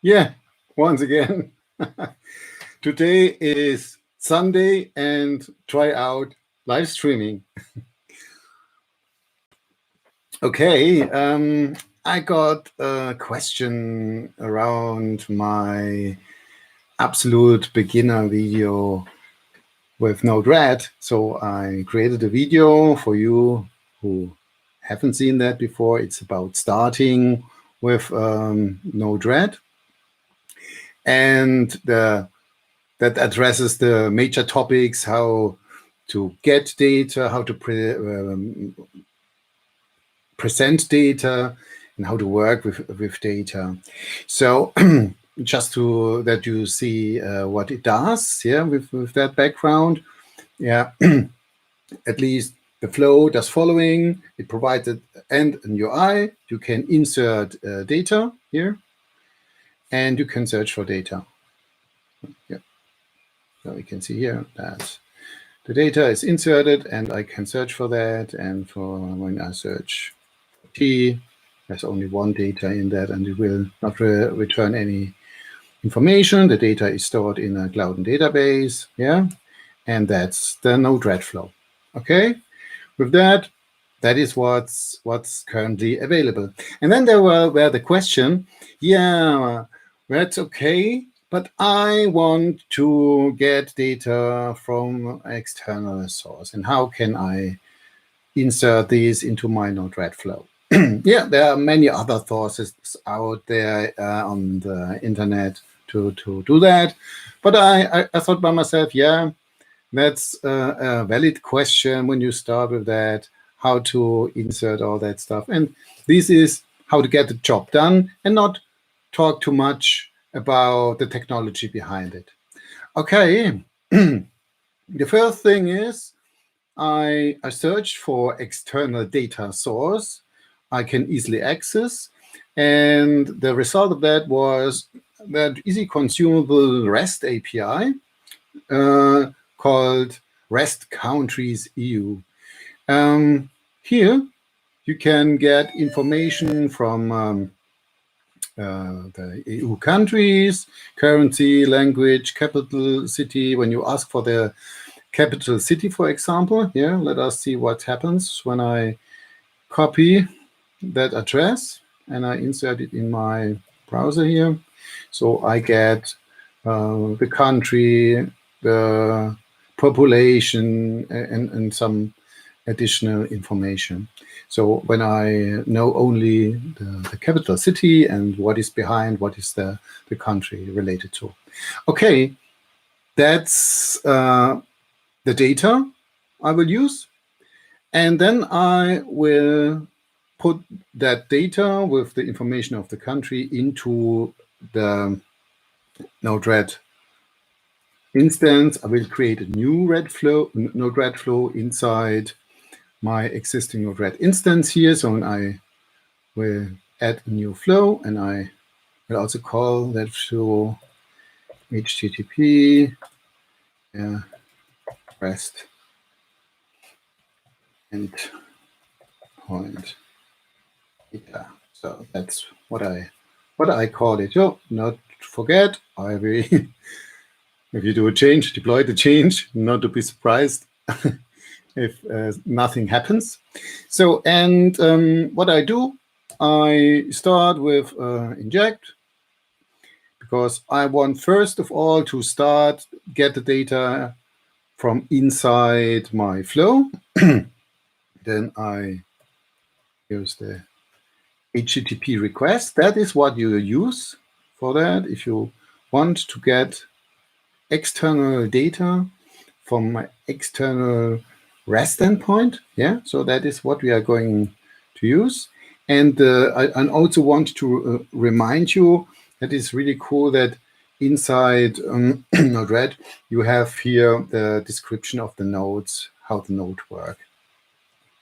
Yeah, once again. Today is Sunday and try out live streaming. Okay, I got a question around my absolute beginner video with Node-RED. So I created a video for you who haven't seen that before. It's about starting with Node-RED. And that addresses the major topics: how to get data, how to present data, and how to work with data. So just to that you see what it does, yeah, with that background, yeah. At least the flow does following. It provides an UI. You can insert data here, and you can search for data. Yeah. So we can see here that the data is inserted, and I can search for that. And for when I search T, there's only one data in that, and it will not return any information. The data is stored in a cloud database, yeah, and that's the Node-RED flow. Okay, with that, that is what's currently available. And then there were the question, yeah, that's okay, but I want to get data from external source, and how can I insert these into my Node-RED flow? Yeah, there are many other sources out there on the internet to do that, but I thought by myself, yeah, that's a valid question when you start with that, how to insert all that stuff. And this is how to get the job done and not talk too much about the technology behind it. Okay, the first thing is I searched for external data source I can easily access. And the result of that was that easy consumable REST API called REST Countries EU. Here you can get information from the EU countries, currency, language, capital, city. When you ask for the capital city, for example, here, let us see what happens when I copy that address and I insert it in my browser here. So I get the country, the population, and some additional information. So when I know only the capital city and what is behind, what is the country related to. Okay, that's the data I will use. And then I will put that data with the information of the country into the Node-RED instance. I will create a new Node-RED flow inside my existing Node-RED instance here. So I will add a new flow, and I will also call that flow http REST endpoint data. So that's what I call it. So not forget, I will if you do a change, deploy the change, not to be surprised if nothing happens. So, and what I do, I start with inject, because I want first of all to get the data from inside my flow. Then I use the HTTP request. That is what you use for that. If you want to get external data from my external REST endpoint, yeah, so that is what we are going to use. And I also want to remind you that it's really cool that inside Node-RED you have here the description of the nodes, how the node work.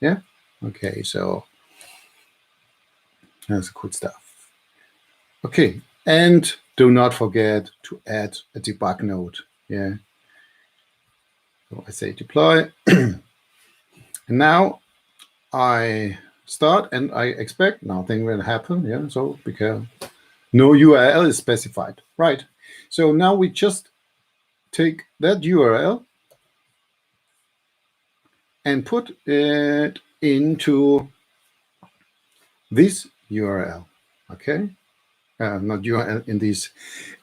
Yeah, okay, so that's good stuff. Okay, and do not forget to add a debug node. Yeah. So I say deploy. And now I start, and I expect nothing will happen. Yeah. So because No URL is specified, right? So now we just take that URL and put it into this URL, okay? Not URL, in this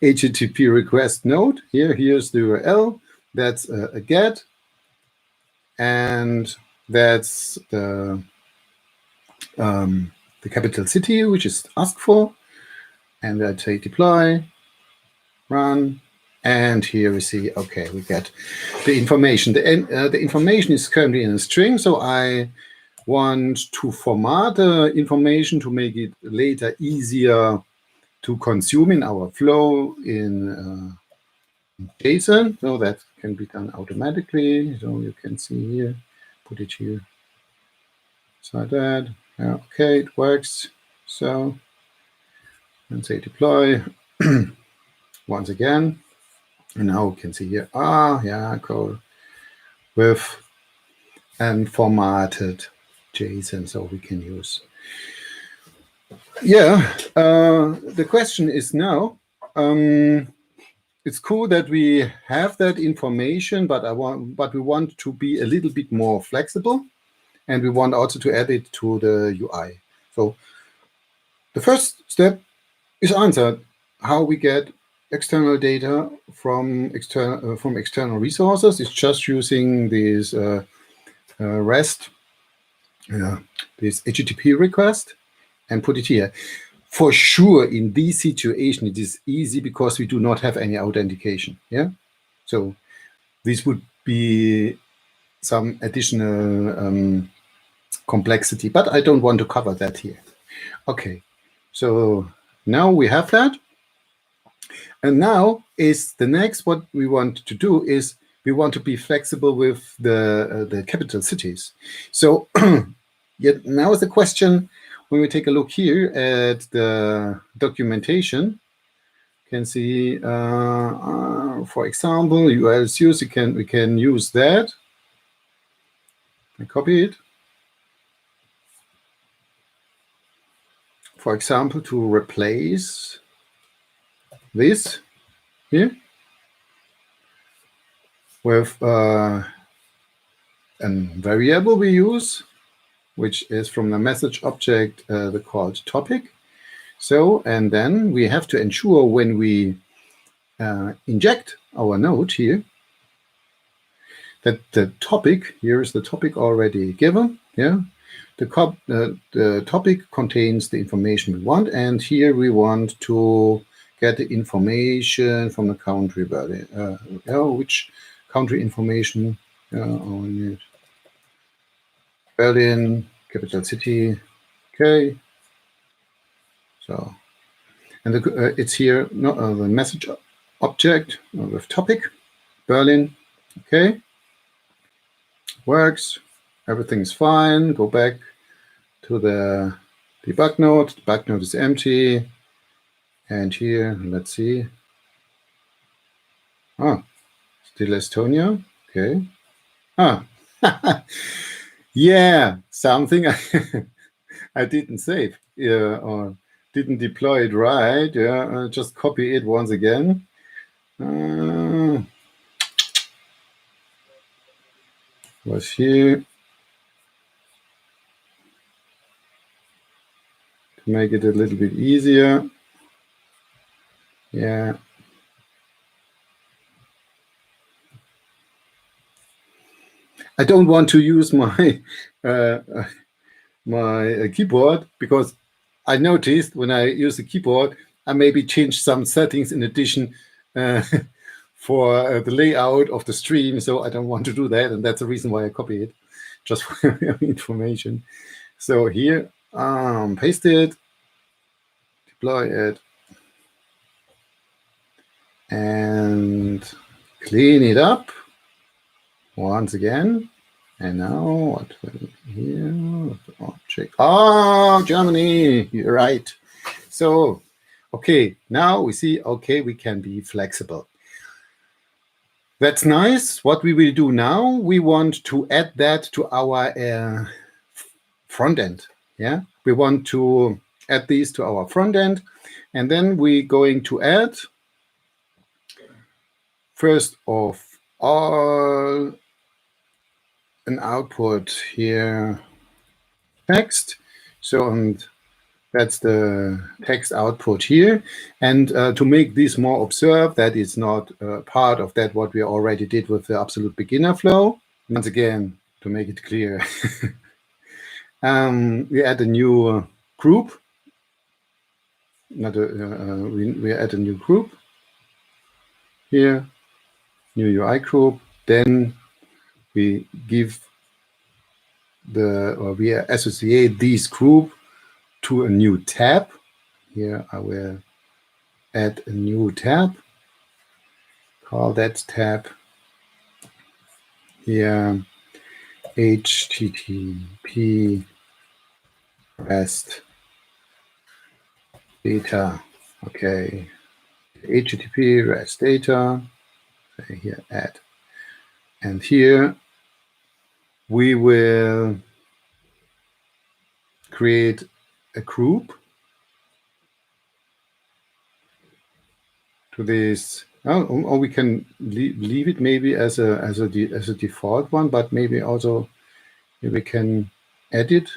HTTP request node. Here's the URL. That's a get, and that's the capital city, which is asked for. And I say deploy, run, and here we see, okay, we get the information. The information is currently in a string, so I want to format the information to make it later easier to consume in our flow in JSON. So that can be done automatically. So you can see here, put it here. So that, yeah, okay, it works. So, and say deploy once again. And now we can see here, go with formatted JSON, so we can use. Yeah, the question is now, it's cool that we have that information, but we want to be a little bit more flexible, and we want also to add it to the UI. So the first step is answered: how we get external data from external resources. It's just using this REST, this HTTP request, and put it here. For sure, in this situation, it is easy because we do not have any authentication. Yeah, so this would be some additional complexity, but I don't want to cover that here. Okay, so now we have that, and now is the next. What we want to do is we want to be flexible with the capital cities. So yet now is the question. When we take a look here at the documentation, you can see, for example, URLs used, we can use that. I copy it. For example, to replace this here with a variable we use, which is from the message object, the called topic. So, and then we have to ensure when we inject our node here, that the topic, here is the topic already given, yeah? The topic contains the information we want, and here we want to get the information from the country value. Which country information on it? Berlin, capital city. Okay. So, and it's here, the message object with topic, Berlin. Okay. Works. Everything's fine. Go back to the debug node. The debug node is empty. And here, let's see. Still Estonia. Okay. Yeah, something I didn't save or didn't deploy it right. Yeah, I'll just copy it once again. Was here to make it a little bit easier. Yeah. I don't want to use my my keyboard, because I noticed when I use the keyboard, I maybe change some settings in addition for the layout of the stream. So I don't want to do that, and that's the reason why I copy it, just for your information. So here, paste it, deploy it, and clean it up once again. And now what here? Object. Germany, you're right. So, okay, now we see, okay, we can be flexible. That's nice. What we will do now, we want to add that to our front end. Yeah, we want to add these to our front end. And then we're going to add, first of all, an output here, text. So, and that's the text output here. And to make this more observed, that is not part of that what we already did with the absolute beginner flow. Once again, to make it clear, we add a new group. We add a new group here, new UI group. Then we give we associate this group to a new tab. Here I will add a new tab. Call that tab here http REST data. Okay, http REST data. Say here add, and here we will create a group to this. Or we can leave it maybe as a default one, but maybe also we can edit.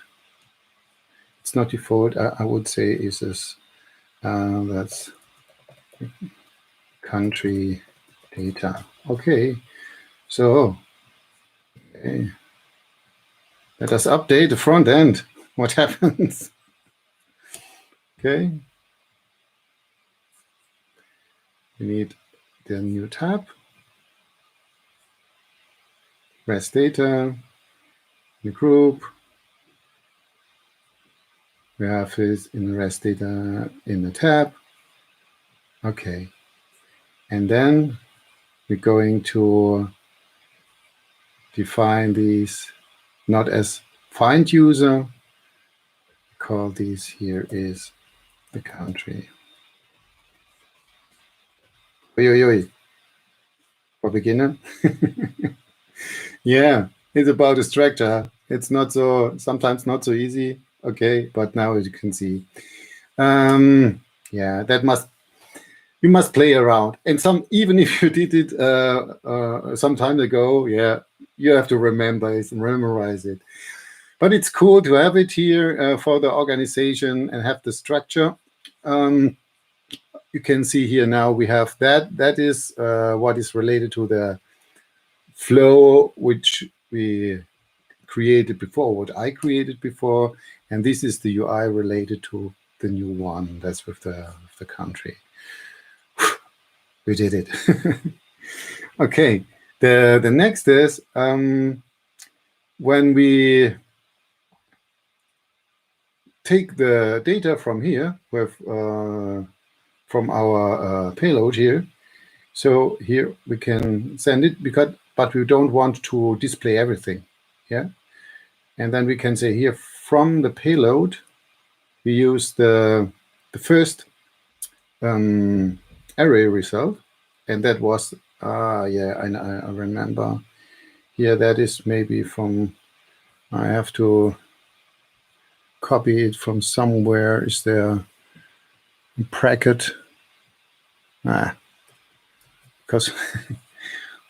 It's not default. I would say is this. That's country data. Okay. So okay. Let us update the front end. What happens? Okay. We need the new tab. REST data. The group. We have this in REST data in the tab. Okay. And then we're going to define these not as find user. Call these here is the country. For beginner. Yeah, it's about a structure. It's not so, sometimes not so easy. Okay, but now as you can see, yeah, you must play around. And even if you did it some time ago, yeah, you have to memorize it. But it's cool to have it here for the organization and have the structure. You can see here now we have that. That is what is related to the flow which we created before, what I created before, and this is the UI related to the new one. That's with the country. We did it. Okay. The next is when we take the data from here with from our payload here. So here we can send it but we don't want to display everything. Yeah. And then we can say here from the payload, we use the first array result, and that was yeah, I remember here. That is maybe from, I have to copy it from somewhere. Is there a bracket? Because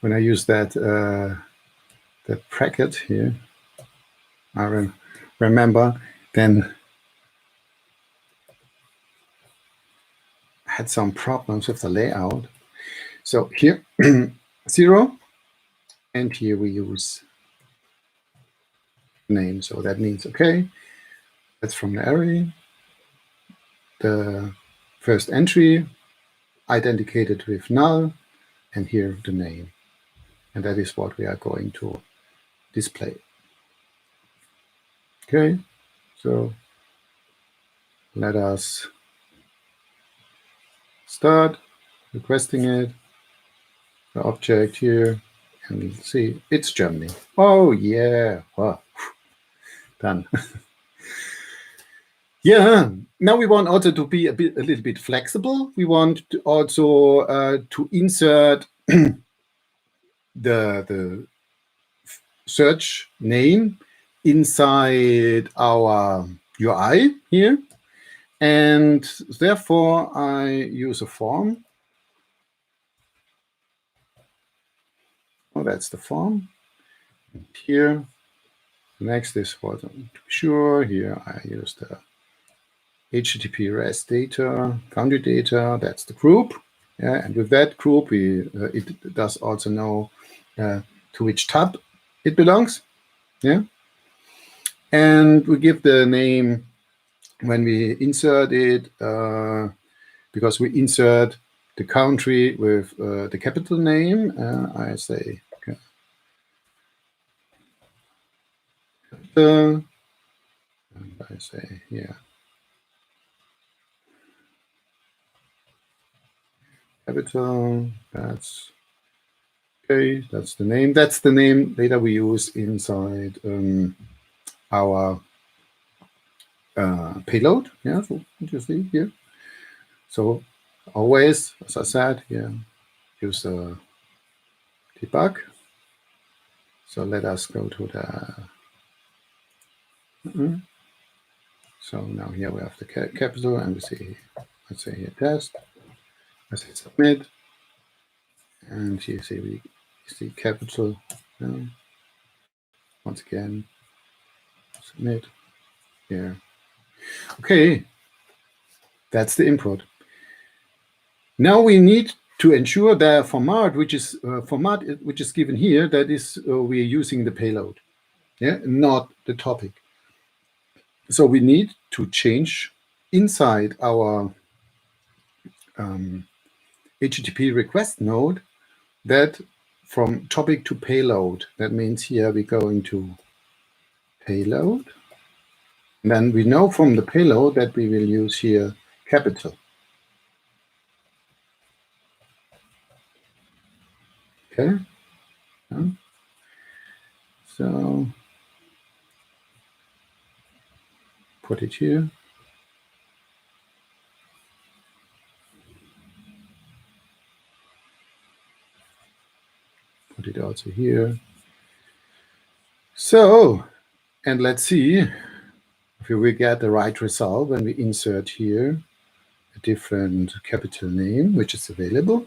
when I use that bracket here, I remember then I had some problems with the layout. So here 0, and here we use name. So that means okay, that's from the array. The first entry identified with null, and here the name, and that is what we are going to display. Okay, so let us start requesting it, the object here, and we'll see it's Germany. Oh yeah, wow, done. Yeah, now we want also to be a little bit flexible. We want to also to insert the search name inside our UI here. And therefore, I use a form. Oh, that's the form. And here, next is for to be sure. Here I use the HTTP REST data, country data. That's the group. Yeah, and with that group, it does also know to which tab it belongs. Yeah, and we give the name when we insert it, because we insert the country with the capital name. I say capital, and I say here capital. That's okay. That's the name. That's the name data we use inside our payload. Yeah, so what you see here. So always, as I said, yeah, use the debug. So let us go to the. So now here we have the capital, and we see, let's say here test. I say submit, and you see we see capital. Once again, submit here. Okay, that's the input. Now we need to ensure the format which is given here, that is we're using the payload, yeah, not the topic. So we need to change inside our HTTP request node that from topic to payload. That means here we go into payload. And then we know from the payload that we will use here capital. Okay. So put it here. Put it also here. So, and let's see if we get the right result when we insert here a different capital name, which is available.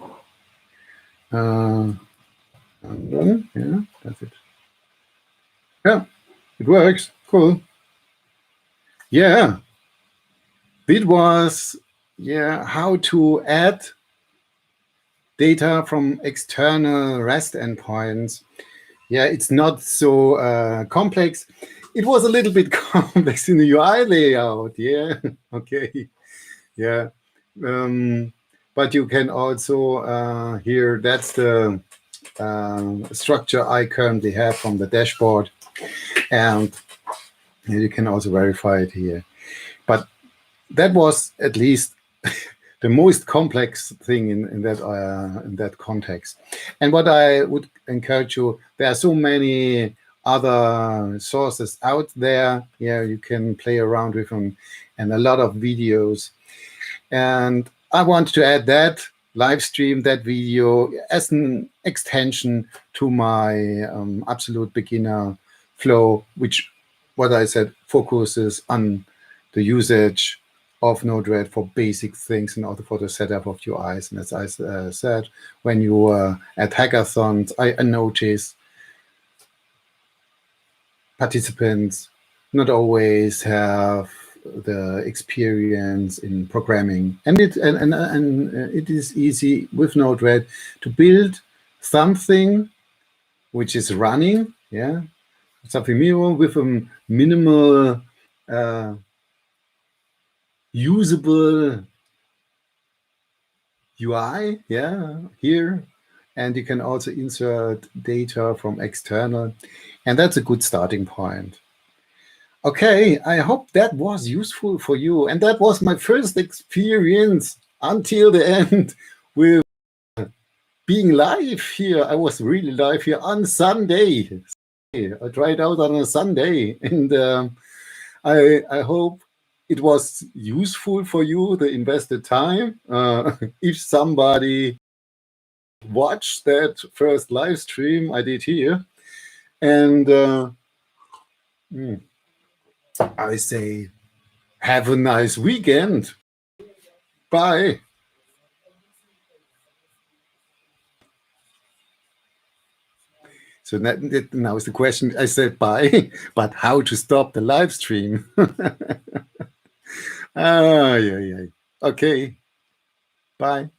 And then, yeah, that's it. Yeah, it works. Cool. Yeah. It was, yeah, how to add data from external REST endpoints. Yeah, it's not so complex. It was a little bit complex in the UI layout. Yeah, okay. Yeah. But you can also here, that's the structure I currently have from the dashboard. And you can also verify it here. But that was at least the most complex thing in that context. And what I would encourage you, there are so many other sources out there. Yeah, you can play around with them, and a lot of videos. And I want to add that live stream, that video, as an extension to my absolute beginner flow, which, what I said, focuses on the usage of Node-RED for basic things and also for the setup of UIs. And as I said, when you are at hackathons, I notice participants not always have the experience in programming, and it is easy with Node-RED to build something which is running, yeah, something minimal with a minimal usable UI, yeah, here. And you can also insert data from external, and that's a good starting point. Okay, I hope that was useful for you. And that was my first experience until the end with being live here. I was really live here on Sunday. I tried out on a Sunday, and I hope it was useful for you, the invested time. If somebody watched that first live stream I did here, and I say Have a nice weekend. Bye. So now is the question. I said bye, but how to stop the live stream? Yeah. Okay. Bye.